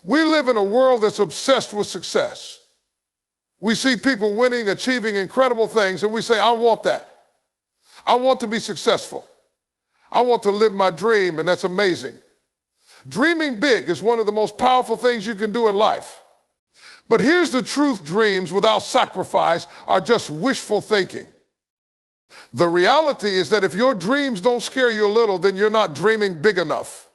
We live in a world that's obsessed with success. We see people winning, achieving incredible things, and we say, I want that. I want to be successful. I want to live my dream, and that's amazing. Dreaming big is one of the most powerful things you can do in life. But here's the truth: dreams without sacrifice are just wishful thinking. The reality is that if your dreams don't scare you a little, then you're not dreaming big enough.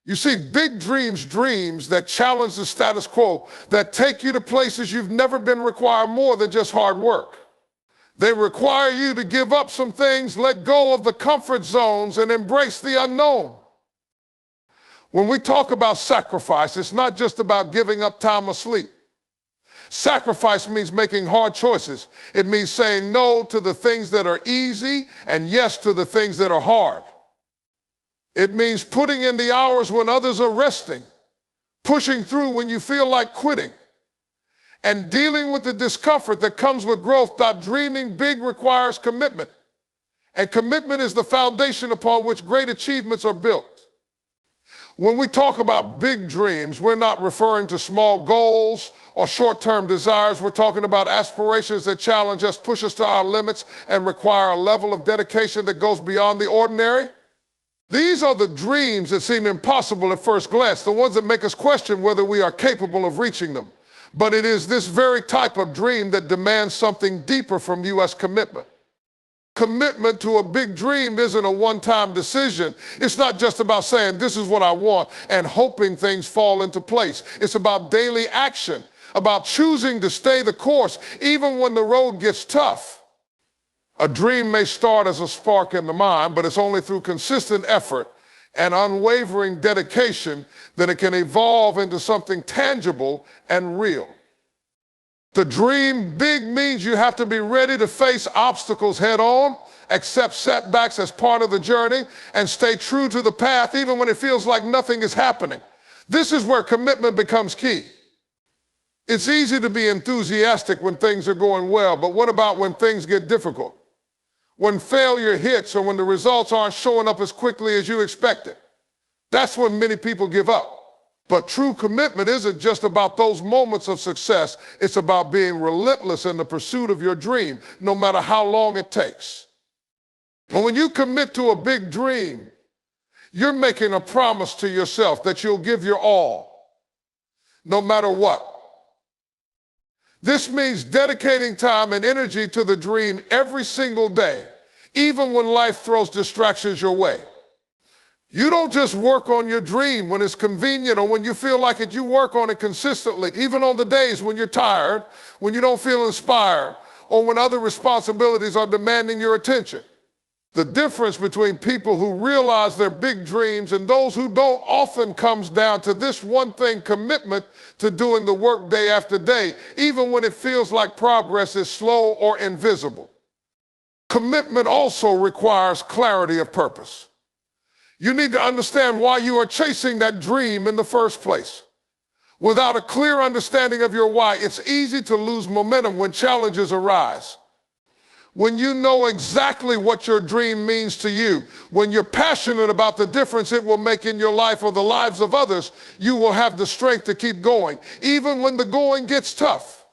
You see, big dreams that challenge the status quo, that take you to places you've never been, require more than just hard work. They require you to give up some things, let go of the comfort zones, and embrace the unknown. When we talk about sacrifice, it's not just about giving up time or sleep. Sacrifice means making hard choices. It means saying no to the things that are easy and yes to the things that are hard. It means putting in the hours when others are resting, pushing through when you feel like quitting, and dealing with the discomfort that comes with growth. That dreaming big requires commitment, and commitment is the foundation upon which great achievements are built. When we talk about big dreams, we're not referring to small goals or short-term desires. We're talking about aspirations that challenge us, push us to our limits, and require a level of dedication that goes beyond the ordinary. These are the dreams that seem impossible at first glance, the ones that make us question whether we are capable of reaching them. But it is this very type of dream that demands something deeper from you as commitment. Commitment to a big dream isn't a one-time decision. It's not just about saying, this is what I want, and hoping things fall into place. It's about daily action, about choosing to stay the course, even when the road gets tough. A dream may start as a spark in the mind, but it's only through consistent effort and unwavering dedication that it can evolve into something tangible and real. To dream big means you have to be ready to face obstacles head on, accept setbacks as part of the journey, and stay true to the path even when it feels like nothing is happening. This is where commitment becomes key. It's easy to be enthusiastic when things are going well, but what about when things get difficult? When failure hits or when the results aren't showing up as quickly as you expected? That's when many people give up. But true commitment isn't just about those moments of success. It's about being relentless in the pursuit of your dream, no matter how long it takes. And when you commit to a big dream, you're making a promise to yourself that you'll give your all, no matter what. This means dedicating time and energy to the dream every single day, even when life throws distractions your way. You don't just work on your dream when it's convenient or when you feel like it. You work on it consistently, even on the days when you're tired, when you don't feel inspired, or when other responsibilities are demanding your attention. The difference between people who realize their big dreams and those who don't often comes down to this one thing: commitment to doing the work day after day, even when it feels like progress is slow or invisible. Commitment also requires clarity of purpose. You need to understand why you are chasing that dream in the first place. Without a clear understanding of your why, it's easy to lose momentum when challenges arise. When you know exactly what your dream means to you, when you're passionate about the difference it will make in your life or the lives of others, you will have the strength to keep going, even when the going gets tough.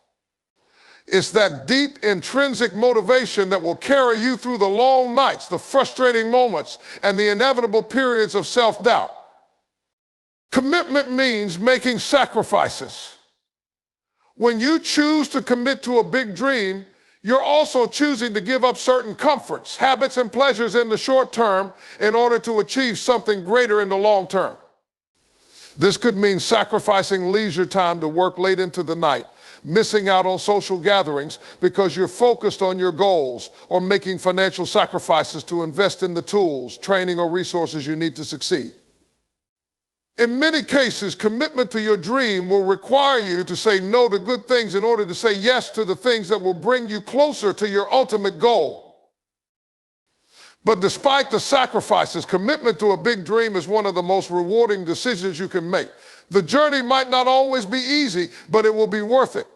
It's that deep intrinsic motivation that will carry you through the long nights, the frustrating moments, and the inevitable periods of self-doubt. Commitment means making sacrifices. When you choose to commit to a big dream, you're also choosing to give up certain comforts, habits, and pleasures in the short term in order to achieve something greater in the long term. This could mean sacrificing leisure time to work late into the night, missing out on social gatherings because you're focused on your goals, or making financial sacrifices to invest in the tools, training, or resources you need to succeed. In many cases, commitment to your dream will require you to say no to good things in order to say yes to the things that will bring you closer to your ultimate goal. But despite the sacrifices, commitment to a big dream is one of the most rewarding decisions you can make. The journey might not always be easy, but it will be worth it.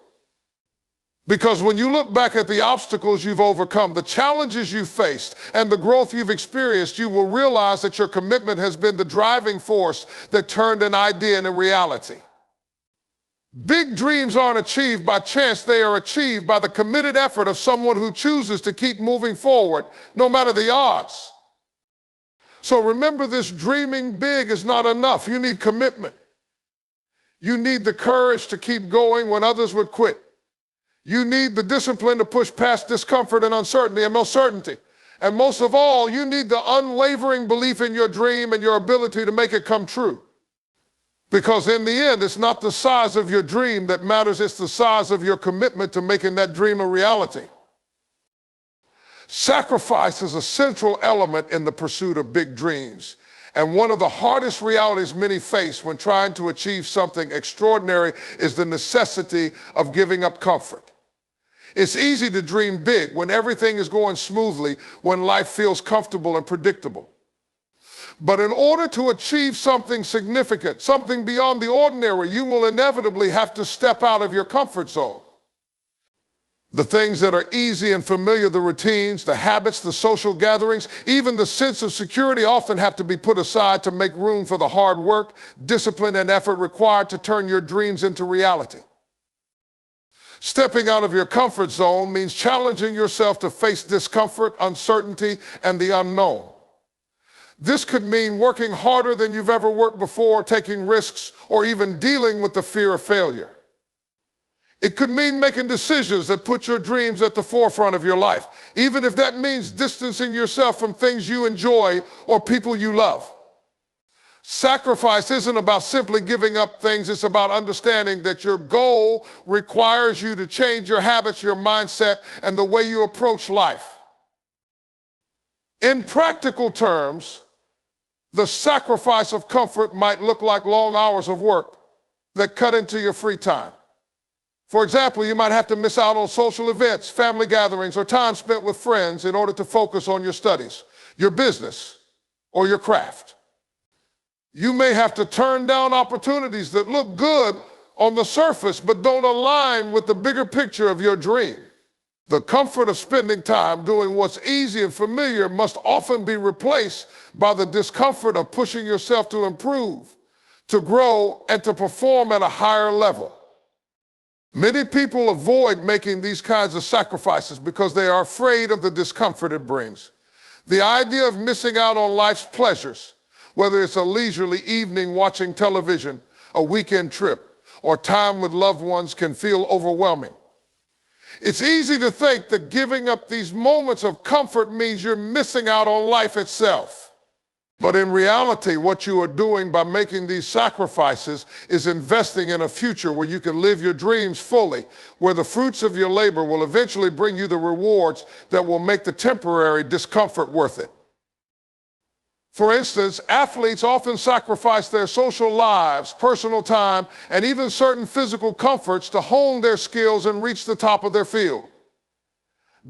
Because when you look back at the obstacles you've overcome, the challenges you faced, and the growth you've experienced, you will realize that your commitment has been the driving force that turned an idea into reality. Big dreams aren't achieved by chance, they are achieved by the committed effort of someone who chooses to keep moving forward, no matter the odds. So remember this, dreaming big is not enough. You need commitment. You need the courage to keep going when others would quit. You need the discipline to push past discomfort and uncertainty and uncertainty. And most of all, you need the unwavering belief in your dream and your ability to make it come true. Because in the end, it's not the size of your dream that matters, it's the size of your commitment to making that dream a reality. Sacrifice is a central element in the pursuit of big dreams. And one of the hardest realities many face when trying to achieve something extraordinary is the necessity of giving up comfort. It's easy to dream big when everything is going smoothly, when life feels comfortable and predictable. But in order to achieve something significant, something beyond the ordinary, you will inevitably have to step out of your comfort zone. The things that are easy and familiar, the routines, the habits, the social gatherings, even the sense of security often have to be put aside to make room for the hard work, discipline, and effort required to turn your dreams into reality. Stepping out of your comfort zone means challenging yourself to face discomfort, uncertainty, and the unknown. This could mean working harder than you've ever worked before, taking risks, or even dealing with the fear of failure. It could mean making decisions that put your dreams at the forefront of your life, even if that means distancing yourself from things you enjoy or people you love. Sacrifice isn't about simply giving up things, it's about understanding that your goal requires you to change your habits, your mindset, and the way you approach life. In practical terms, the sacrifice of comfort might look like long hours of work that cut into your free time. For example, you might have to miss out on social events, family gatherings, or time spent with friends in order to focus on your studies, your business, or your craft. You may have to turn down opportunities that look good on the surface but don't align with the bigger picture of your dream. The comfort of spending time doing what's easy and familiar must often be replaced by the discomfort of pushing yourself to improve, to grow, and to perform at a higher level. Many people avoid making these kinds of sacrifices because they are afraid of the discomfort it brings. The idea of missing out on life's pleasures, whether it's a leisurely evening watching television, a weekend trip, or time with loved ones, can feel overwhelming. It's easy to think that giving up these moments of comfort means you're missing out on life itself. But in reality, what you are doing by making these sacrifices is investing in a future where you can live your dreams fully, where the fruits of your labor will eventually bring you the rewards that will make the temporary discomfort worth it. For instance, athletes often sacrifice their social lives, personal time, and even certain physical comforts to hone their skills and reach the top of their field.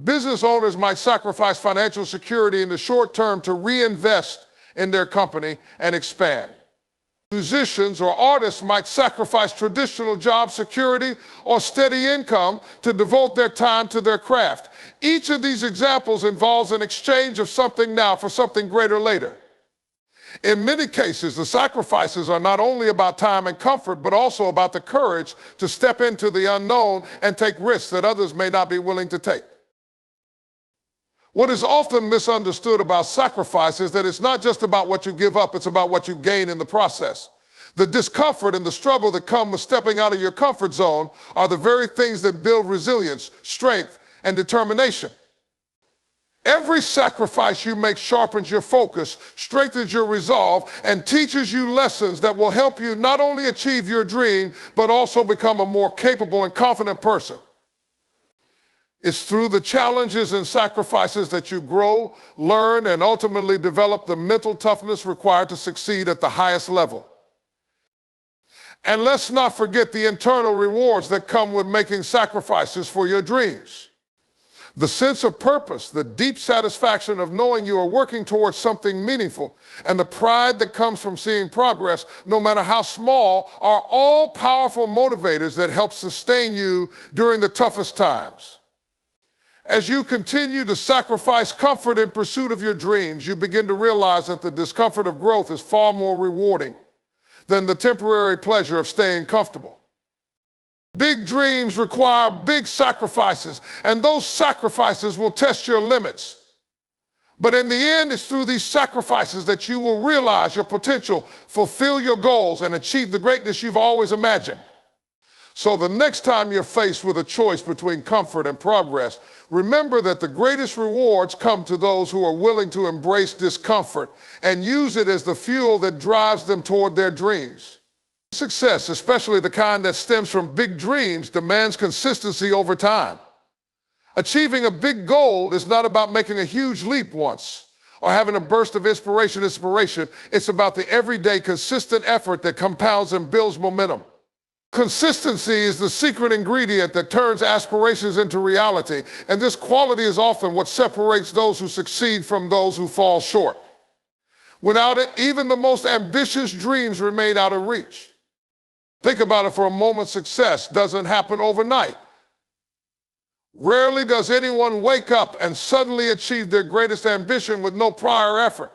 Business owners might sacrifice financial security in the short term to reinvest in their company and expand. Musicians or artists might sacrifice traditional job security or steady income to devote their time to their craft. Each of these examples involves an exchange of something now for something greater later. In many cases, the sacrifices are not only about time and comfort, but also about the courage to step into the unknown and take risks that others may not be willing to take. What is often misunderstood about sacrifice is that it's not just about what you give up, it's about what you gain in the process. The discomfort and the struggle that come with stepping out of your comfort zone are the very things that build resilience, strength, and determination. Every sacrifice you make sharpens your focus, strengthens your resolve, and teaches you lessons that will help you not only achieve your dream, but also become a more capable and confident person. It's through the challenges and sacrifices that you grow, learn, and ultimately develop the mental toughness required to succeed at the highest level. And let's not forget the internal rewards that come with making sacrifices for your dreams. The sense of purpose, the deep satisfaction of knowing you are working towards something meaningful, and the pride that comes from seeing progress, no matter how small, are all powerful motivators that help sustain you during the toughest times. As you continue to sacrifice comfort in pursuit of your dreams, you begin to realize that the discomfort of growth is far more rewarding than the temporary pleasure of staying comfortable. Big dreams require big sacrifices, and those sacrifices will test your limits. But in the end, it's through these sacrifices that you will realize your potential, fulfill your goals, and achieve the greatness you've always imagined. So the next time you're faced with a choice between comfort and progress, remember that the greatest rewards come to those who are willing to embrace discomfort and use it as the fuel that drives them toward their dreams. Success, especially the kind that stems from big dreams, demands consistency over time. Achieving a big goal is not about making a huge leap once or having a burst of inspiration. It's about the everyday, consistent effort that compounds and builds momentum. Consistency is the secret ingredient that turns aspirations into reality, and this quality is often what separates those who succeed from those who fall short. Without it, even the most ambitious dreams remain out of reach. Think about it for a moment. Success doesn't happen overnight. Rarely does anyone wake up and suddenly achieve their greatest ambition with no prior effort.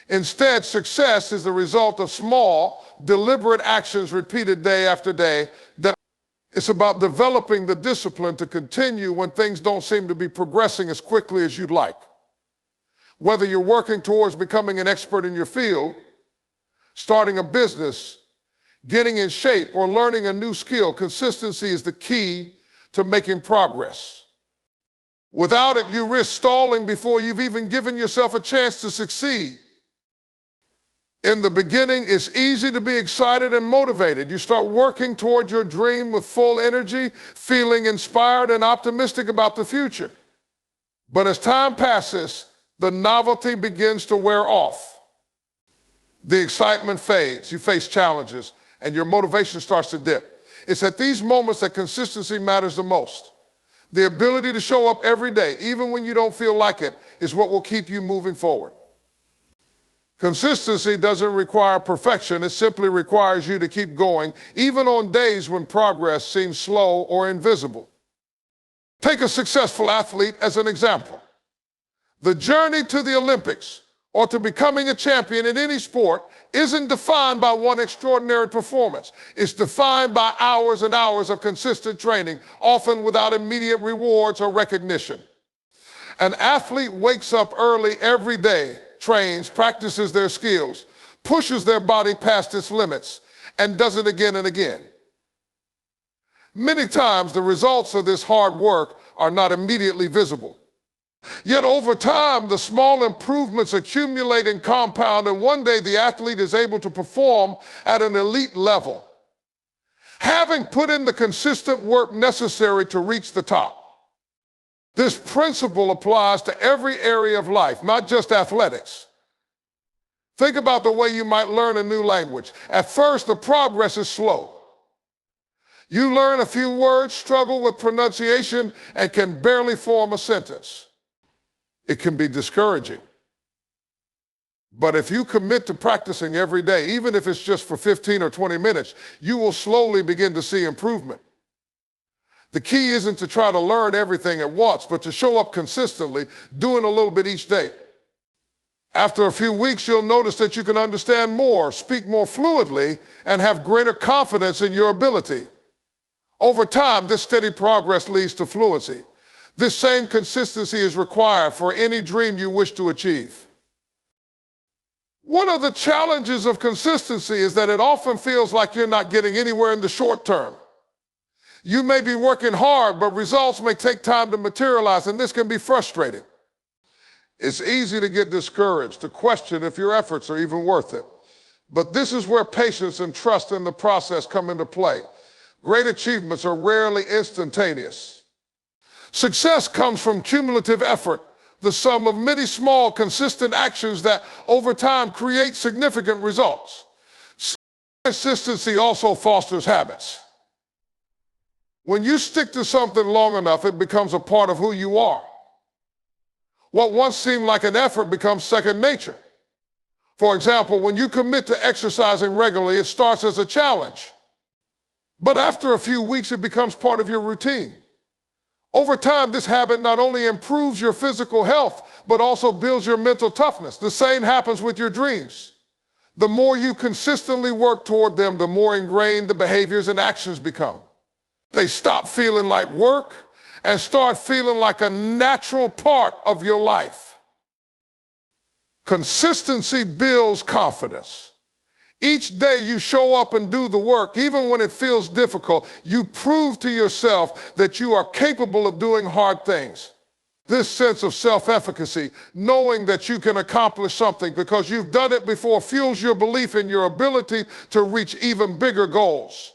Instead, success is the result of small, deliberate actions repeated day after day. It's about developing the discipline to continue when things don't seem to be progressing as quickly as you'd like. Whether you're working towards becoming an expert in your field, starting a business, getting in shape, or learning a new skill, consistency is the key to making progress. Without it, you risk stalling before you've even given yourself a chance to succeed. In the beginning, it's easy to be excited and motivated. You start working toward your dream with full energy, feeling inspired and optimistic about the future. But as time passes, the novelty begins to wear off. The excitement fades, you face challenges, and your motivation starts to dip. It's at these moments that consistency matters the most. The ability to show up every day, even when you don't feel like it, is what will keep you moving forward. Consistency doesn't require perfection. It simply requires you to keep going, even on days when progress seems slow or invisible. Take a successful athlete as an example. The journey to the Olympics or to becoming a champion in any sport isn't defined by one extraordinary performance. It's defined by hours and hours of consistent training, often without immediate rewards or recognition. An athlete wakes up early every day, trains, practices their skills, pushes their body past its limits, and does it again and again. Many times, the results of this hard work are not immediately visible. Yet over time, the small improvements accumulate and compound, and one day the athlete is able to perform at an elite level, having put in the consistent work necessary to reach the top. This principle applies to every area of life, not just athletics. Think about the way you might learn a new language. At first, the progress is slow. You learn a few words, struggle with pronunciation, and can barely form a sentence. It can be discouraging. But if you commit to practicing every day, even if it's just for 15 or 20 minutes, you will slowly begin to see improvement. The key isn't to try to learn everything at once, but to show up consistently, doing a little bit each day. After a few weeks, you'll notice that you can understand more, speak more fluidly, and have greater confidence in your ability. Over time, this steady progress leads to fluency. This same consistency is required for any dream you wish to achieve. One of the challenges of consistency is that it often feels like you're not getting anywhere in the short term. You may be working hard, but results may take time to materialize, and this can be frustrating. It's easy to get discouraged, to question if your efforts are even worth it. But this is where patience and trust in the process come into play. Great achievements are rarely instantaneous. Success comes from cumulative effort, the sum of many small, consistent actions that over time create significant results. Consistency also fosters habits. When you stick to something long enough, it becomes a part of who you are. What once seemed like an effort becomes second nature. For example, when you commit to exercising regularly, it starts as a challenge. But after a few weeks, it becomes part of your routine. Over time, this habit not only improves your physical health, but also builds your mental toughness. The same happens with your dreams. The more you consistently work toward them, the more ingrained the behaviors and actions become. They stop feeling like work and start feeling like a natural part of your life. Consistency builds confidence. Each day you show up and do the work, even when it feels difficult, you prove to yourself that you are capable of doing hard things. This sense of self-efficacy, knowing that you can accomplish something because you've done it before, fuels your belief in your ability to reach even bigger goals.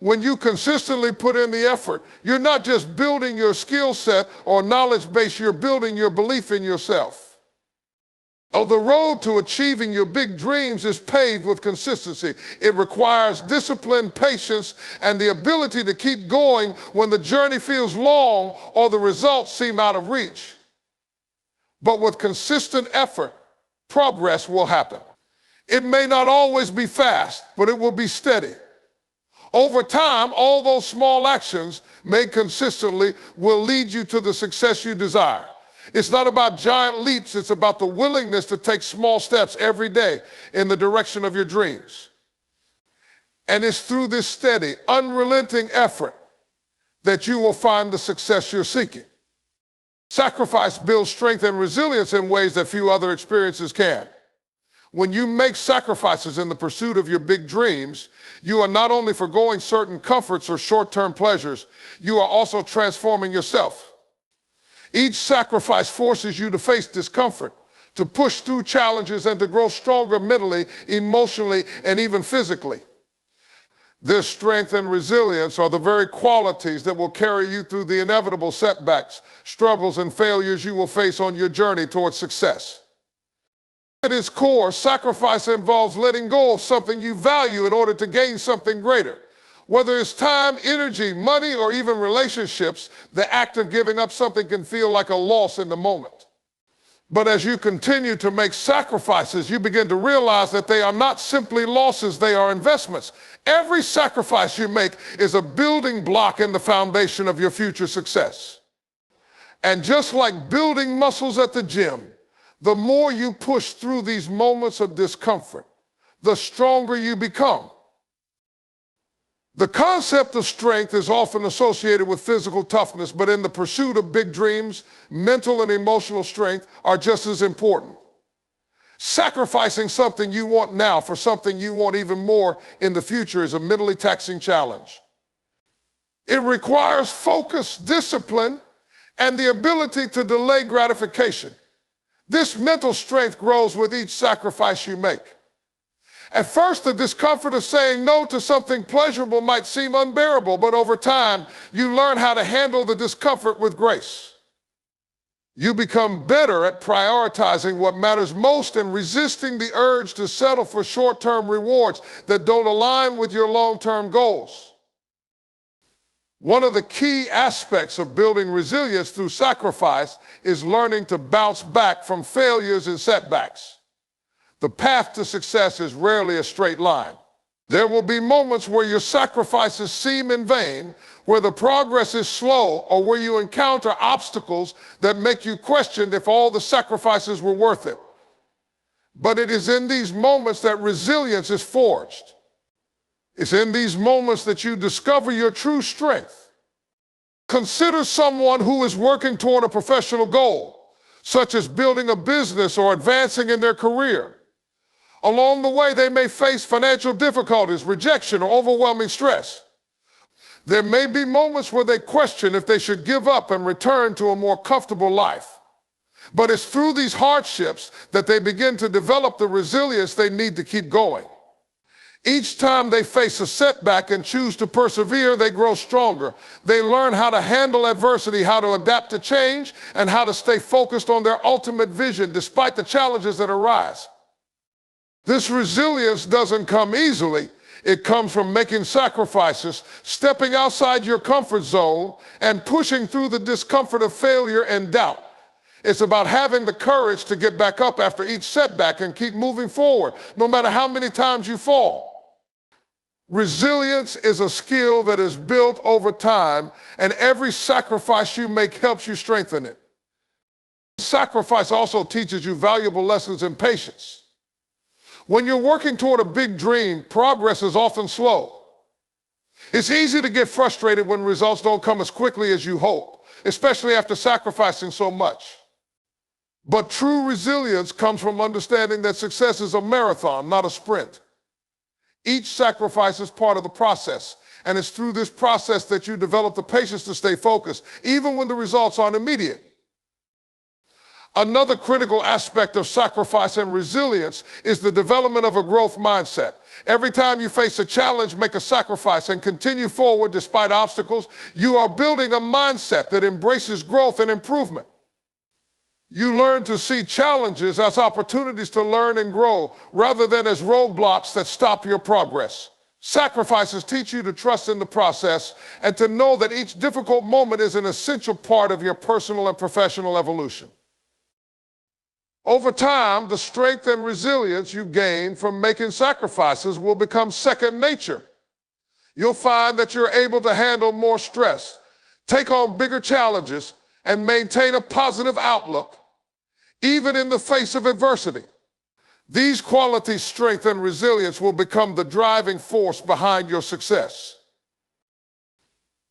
When you consistently put in the effort, you're not just building your skill set or knowledge base, you're building your belief in yourself. The road to achieving your big dreams is paved with consistency. It requires discipline, patience, and the ability to keep going when the journey feels long or the results seem out of reach. But with consistent effort, progress will happen. It may not always be fast, but it will be steady. Over time, all those small actions made consistently will lead you to the success you desire. It's not about giant leaps, it's about the willingness to take small steps every day in the direction of your dreams. And it's through this steady, unrelenting effort that you will find the success you're seeking. Sacrifice builds strength and resilience in ways that few other experiences can. When you make sacrifices in the pursuit of your big dreams, you are not only forgoing certain comforts or short-term pleasures, you are also transforming yourself. Each sacrifice forces you to face discomfort, to push through challenges, and to grow stronger mentally, emotionally, and even physically. This strength and resilience are the very qualities that will carry you through the inevitable setbacks, struggles, and failures you will face on your journey towards success. At its core, sacrifice involves letting go of something you value in order to gain something greater. Whether it's time, energy, money, or even relationships, the act of giving up something can feel like a loss in the moment. But as you continue to make sacrifices, you begin to realize that they are not simply losses, they are investments. Every sacrifice you make is a building block in the foundation of your future success. And just like building muscles at the gym, the more you push through these moments of discomfort, the stronger you become. The concept of strength is often associated with physical toughness, but in the pursuit of big dreams, mental and emotional strength are just as important. Sacrificing something you want now for something you want even more in the future is a mentally taxing challenge. It requires focus, discipline, and the ability to delay gratification. This mental strength grows with each sacrifice you make. At first, the discomfort of saying no to something pleasurable might seem unbearable, but over time, you learn how to handle the discomfort with grace. You become better at prioritizing what matters most and resisting the urge to settle for short-term rewards that don't align with your long-term goals. One of the key aspects of building resilience through sacrifice is learning to bounce back from failures and setbacks. The path to success is rarely a straight line. There will be moments where your sacrifices seem in vain, where the progress is slow, or where you encounter obstacles that make you question if all the sacrifices were worth it. But it is in these moments that resilience is forged. It's in these moments that you discover your true strength. Consider someone who is working toward a professional goal, such as building a business or advancing in their career. Along the way, they may face financial difficulties, rejection, or overwhelming stress. There may be moments where they question if they should give up and return to a more comfortable life. But it's through these hardships that they begin to develop the resilience they need to keep going. Each time they face a setback and choose to persevere, they grow stronger. They learn how to handle adversity, how to adapt to change, and how to stay focused on their ultimate vision despite the challenges that arise. This resilience doesn't come easily. It comes from making sacrifices, stepping outside your comfort zone, and pushing through the discomfort of failure and doubt. It's about having the courage to get back up after each setback and keep moving forward, no matter how many times you fall. Resilience is a skill that is built over time, and every sacrifice you make helps you strengthen it. Sacrifice also teaches you valuable lessons in patience. When you're working toward a big dream, progress is often slow. It's easy to get frustrated when results don't come as quickly as you hope, especially after sacrificing so much. But true resilience comes from understanding that success is a marathon, not a sprint. Each sacrifice is part of the process, and it's through this process that you develop the patience to stay focused, even when the results aren't immediate. Another critical aspect of sacrifice and resilience is the development of a growth mindset. Every time you face a challenge, make a sacrifice, and continue forward despite obstacles, you are building a mindset that embraces growth and improvement. You learn to see challenges as opportunities to learn and grow, rather than as roadblocks that stop your progress. Sacrifices teach you to trust in the process and to know that each difficult moment is an essential part of your personal and professional evolution. Over time, the strength and resilience you gain from making sacrifices will become second nature. You'll find that you're able to handle more stress, take on bigger challenges, and maintain a positive outlook, even in the face of adversity. These qualities, strength and resilience, will become the driving force behind your success.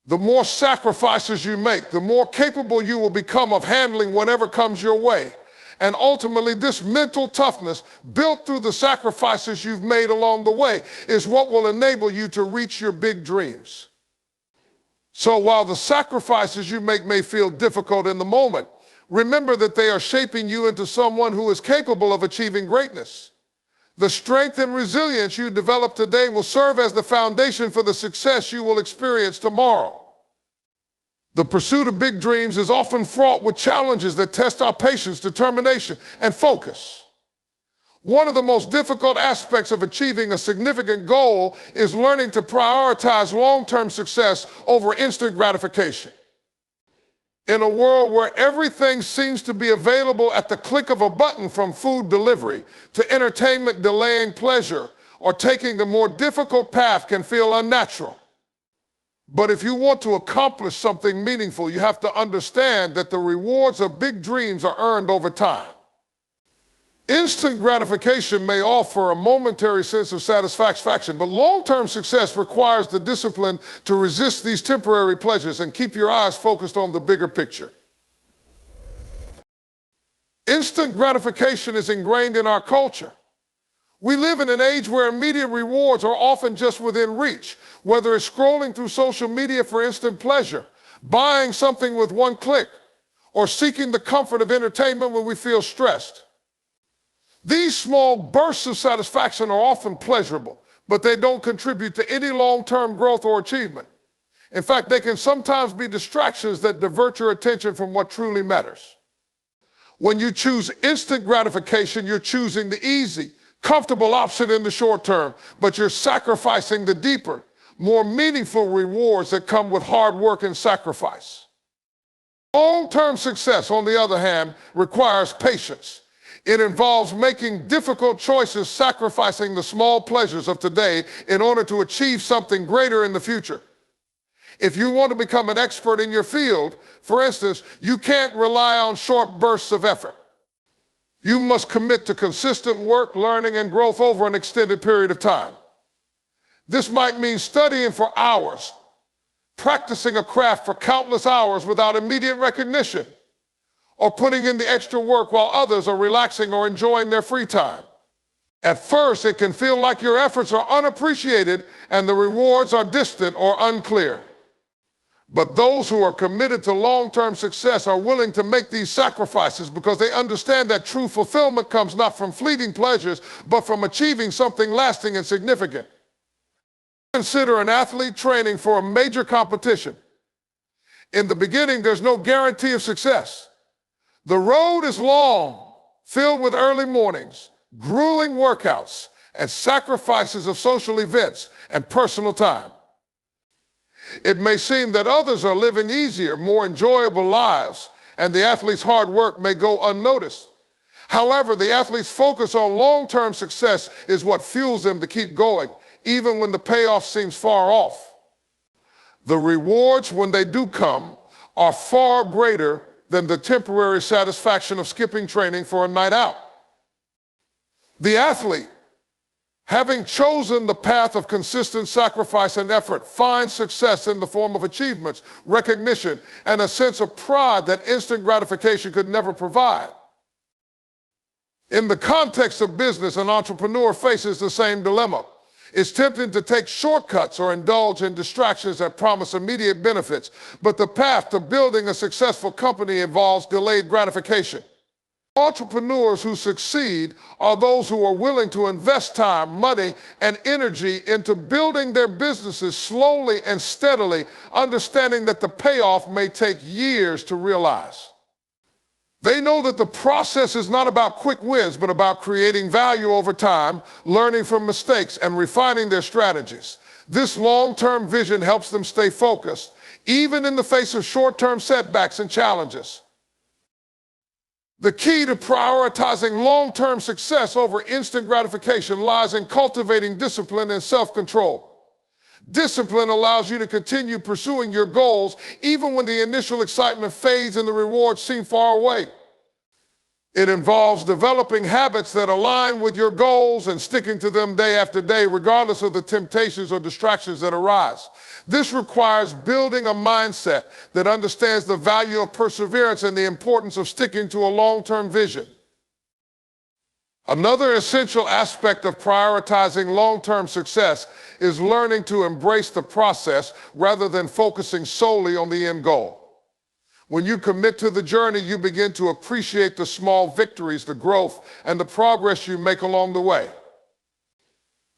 The more sacrifices you make, the more capable you will become of handling whatever comes your way. And ultimately, this mental toughness, built through the sacrifices you've made along the way, is what will enable you to reach your big dreams. So while the sacrifices you make may feel difficult in the moment, remember that they are shaping you into someone who is capable of achieving greatness. The strength and resilience you develop today will serve as the foundation for the success you will experience tomorrow. The pursuit of big dreams is often fraught with challenges that test our patience, determination, and focus. One of the most difficult aspects of achieving a significant goal is learning to prioritize long-term success over instant gratification. In a world where everything seems to be available at the click of a button, from food delivery to entertainment delaying pleasure, or taking the more difficult path can feel unnatural. But if you want to accomplish something meaningful, you have to understand that the rewards of big dreams are earned over time. Instant gratification may offer a momentary sense of satisfaction, but long-term success requires the discipline to resist these temporary pleasures and keep your eyes focused on the bigger picture. Instant gratification is ingrained in our culture. We live in an age where immediate rewards are often just within reach, whether it's scrolling through social media for instant pleasure, buying something with one click, or seeking the comfort of entertainment when we feel stressed. These small bursts of satisfaction are often pleasurable, but they don't contribute to any long-term growth or achievement. In fact, they can sometimes be distractions that divert your attention from what truly matters. When you choose instant gratification, you're choosing the easy, comfortable option in the short term, but you're sacrificing the deeper, more meaningful rewards that come with hard work and sacrifice. Long-term success, on the other hand, requires patience. It involves making difficult choices, sacrificing the small pleasures of today in order to achieve something greater in the future. If you want to become an expert in your field, for instance, you can't rely on short bursts of effort. You must commit to consistent work, learning, and growth over an extended period of time. This might mean studying for hours, practicing a craft for countless hours without immediate recognition, or putting in the extra work while others are relaxing or enjoying their free time. At first, it can feel like your efforts are unappreciated and the rewards are distant or unclear. But those who are committed to long-term success are willing to make these sacrifices because they understand that true fulfillment comes not from fleeting pleasures, but from achieving something lasting and significant. Consider an athlete training for a major competition. In the beginning, there's no guarantee of success. The road is long, filled with early mornings, grueling workouts, and sacrifices of social events and personal time. It may seem that others are living easier, more enjoyable lives, and the athlete's hard work may go unnoticed. However, the athlete's focus on long-term success is what fuels them to keep going, even when the payoff seems far off. The rewards, when they do come, are far greater than the temporary satisfaction of skipping training for a night out. The athlete, having chosen the path of consistent sacrifice and effort, finds success in the form of achievements, recognition, and a sense of pride that instant gratification could never provide. In the context of business, an entrepreneur faces the same dilemma. It's tempting to take shortcuts or indulge in distractions that promise immediate benefits, but the path to building a successful company involves delayed gratification. Entrepreneurs who succeed are those who are willing to invest time, money, and energy into building their businesses slowly and steadily, understanding that the payoff may take years to realize. They know that the process is not about quick wins, but about creating value over time, learning from mistakes, and refining their strategies. This long-term vision helps them stay focused, even in the face of short-term setbacks and challenges. The key to prioritizing long-term success over instant gratification lies in cultivating discipline and self-control. Discipline allows you to continue pursuing your goals even when the initial excitement fades and the rewards seem far away. It involves developing habits that align with your goals and sticking to them day after day, regardless of the temptations or distractions that arise. This requires building a mindset that understands the value of perseverance and the importance of sticking to a long-term vision. Another essential aspect of prioritizing long-term success is learning to embrace the process rather than focusing solely on the end goal. When you commit to the journey, you begin to appreciate the small victories, the growth, and the progress you make along the way.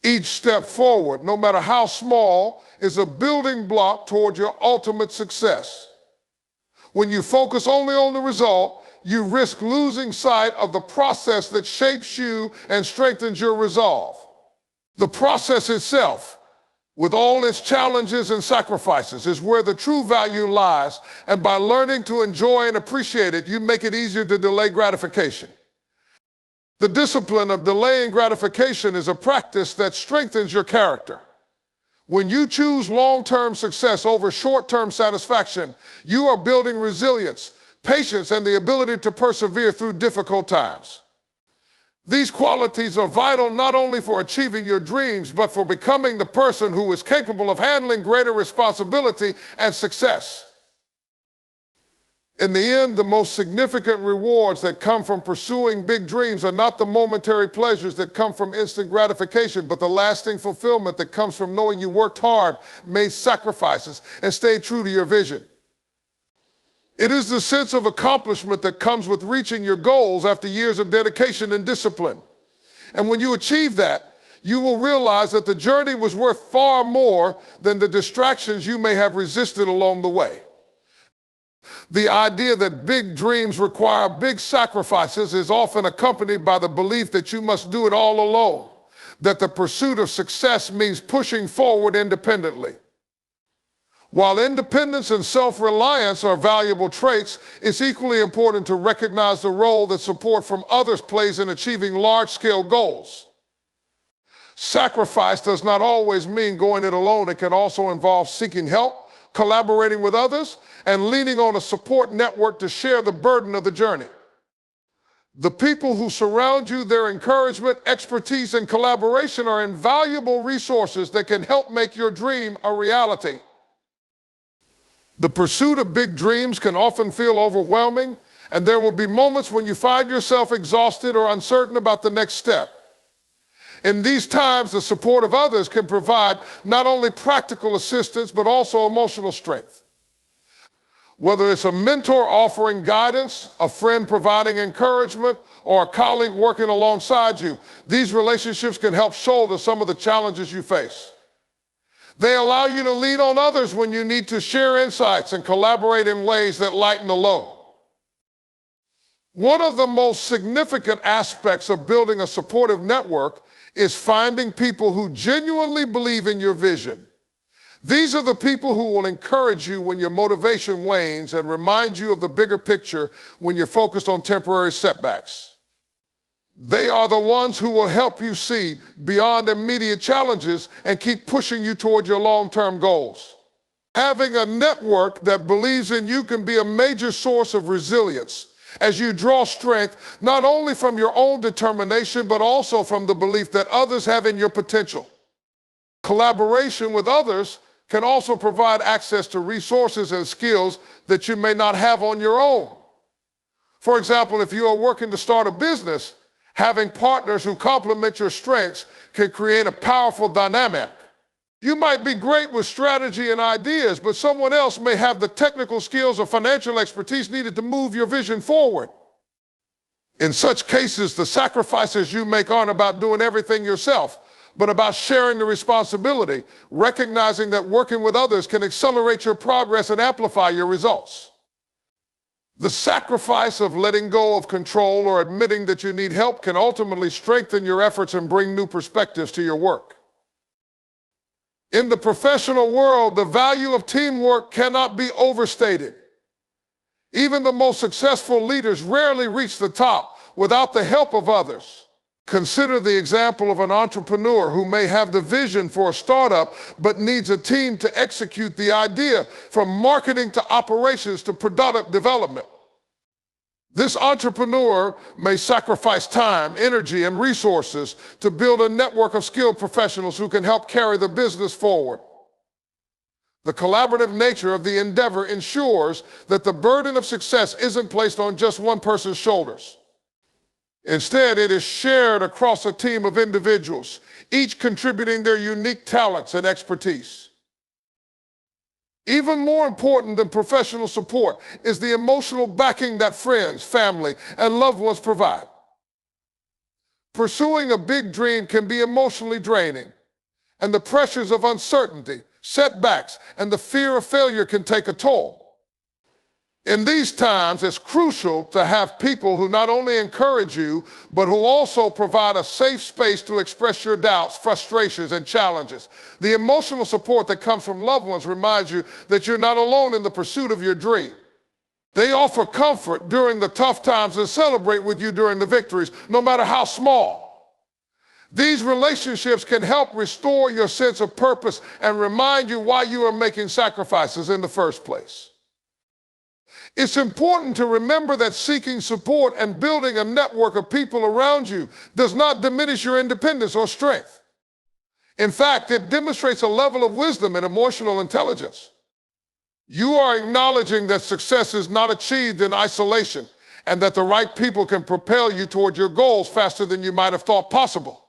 Each step forward, no matter how small, is a building block toward your ultimate success. When you focus only on the result, you risk losing sight of the process that shapes you and strengthens your resolve. The process itself, with all its challenges and sacrifices, is where the true value lies, and by learning to enjoy and appreciate it, you make it easier to delay gratification. The discipline of delaying gratification is a practice that strengthens your character. When you choose long-term success over short-term satisfaction, you are building resilience, patience, and the ability to persevere through difficult times. These qualities are vital not only for achieving your dreams, but for becoming the person who is capable of handling greater responsibility and success. In the end, the most significant rewards that come from pursuing big dreams are not the momentary pleasures that come from instant gratification, but the lasting fulfillment that comes from knowing you worked hard, made sacrifices, and stayed true to your vision. It is the sense of accomplishment that comes with reaching your goals after years of dedication and discipline. And when you achieve that, you will realize that the journey was worth far more than the distractions you may have resisted along the way. The idea that big dreams require big sacrifices is often accompanied by the belief that you must do it all alone, that the pursuit of success means pushing forward independently. While independence and self-reliance are valuable traits, it's equally important to recognize the role that support from others plays in achieving large-scale goals. Sacrifice does not always mean going it alone. It can also involve seeking help, collaborating with others, and leaning on a support network to share the burden of the journey. The people who surround you, their encouragement, expertise, and collaboration are invaluable resources that can help make your dream a reality. The pursuit of big dreams can often feel overwhelming, and there will be moments when you find yourself exhausted or uncertain about the next step. In these times, the support of others can provide not only practical assistance, but also emotional strength. Whether it's a mentor offering guidance, a friend providing encouragement, or a colleague working alongside you, these relationships can help shoulder some of the challenges you face. They allow you to lean on others when you need to share insights and collaborate in ways that lighten the load. One of the most significant aspects of building a supportive network is finding people who genuinely believe in your vision. These are the people who will encourage you when your motivation wanes and remind you of the bigger picture when you're focused on temporary setbacks. They are the ones who will help you see beyond immediate challenges and keep pushing you toward your long-term goals. Having a network that believes in you can be a major source of resilience as you draw strength not only from your own determination, but also from the belief that others have in your potential. Collaboration with others can also provide access to resources and skills that you may not have on your own. For example, if you are working to start a business, having partners who complement your strengths can create a powerful dynamic. You might be great with strategy and ideas, but someone else may have the technical skills or financial expertise needed to move your vision forward. In such cases, the sacrifices you make aren't about doing everything yourself, but about sharing the responsibility, recognizing that working with others can accelerate your progress and amplify your results. The sacrifice of letting go of control or admitting that you need help can ultimately strengthen your efforts and bring new perspectives to your work. In the professional world, the value of teamwork cannot be overstated. Even the most successful leaders rarely reach the top without the help of others. Consider the example of an entrepreneur who may have the vision for a startup but needs a team to execute the idea, from marketing to operations to product development. This entrepreneur may sacrifice time, energy, and resources to build a network of skilled professionals who can help carry the business forward. The collaborative nature of the endeavor ensures that the burden of success isn't placed on just one person's shoulders. Instead, it is shared across a team of individuals, each contributing their unique talents and expertise. Even more important than professional support is the emotional backing that friends, family, and loved ones provide. Pursuing a big dream can be emotionally draining, and the pressures of uncertainty, setbacks, and the fear of failure can take a toll. In these times, it's crucial to have people who not only encourage you, but who also provide a safe space to express your doubts, frustrations, and challenges. The emotional support that comes from loved ones reminds you that you're not alone in the pursuit of your dream. They offer comfort during the tough times and celebrate with you during the victories, no matter how small. These relationships can help restore your sense of purpose and remind you why you are making sacrifices in the first place. It's important to remember that seeking support and building a network of people around you does not diminish your independence or strength. In fact, it demonstrates a level of wisdom and emotional intelligence. You are acknowledging that success is not achieved in isolation and that the right people can propel you toward your goals faster than you might have thought possible.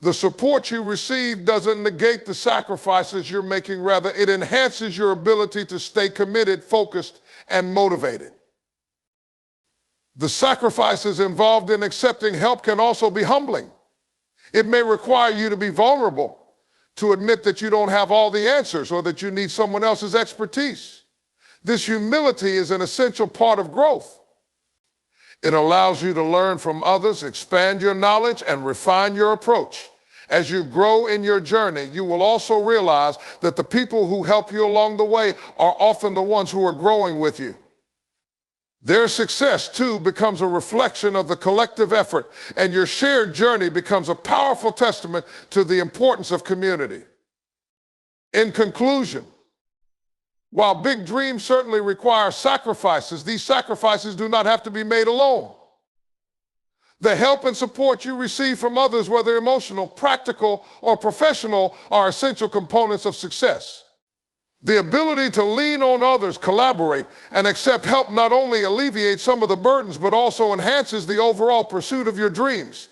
The support you receive doesn't negate the sacrifices you're making. Rather, it enhances your ability to stay committed, focused, and motivated. The sacrifices involved in accepting help can also be humbling. It may require you to be vulnerable, to admit that you don't have all the answers or that you need someone else's expertise. This humility is an essential part of growth. It allows you to learn from others, expand your knowledge, and refine your approach. As you grow in your journey, you will also realize that the people who help you along the way are often the ones who are growing with you. Their success, too, becomes a reflection of the collective effort, and your shared journey becomes a powerful testament to the importance of community. In conclusion, while big dreams certainly require sacrifices, these sacrifices do not have to be made alone. The help and support you receive from others, whether emotional, practical, or professional, are essential components of success. The ability to lean on others, collaborate, and accept help not only alleviates some of the burdens, but also enhances the overall pursuit of your dreams.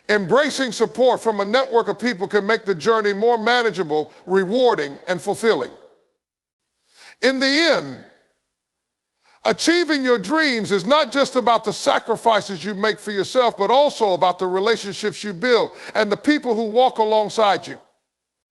Embracing support from a network of people can make the journey more manageable, rewarding, and fulfilling. In the end, achieving your dreams is not just about the sacrifices you make for yourself, but also about the relationships you build and the people who walk alongside you.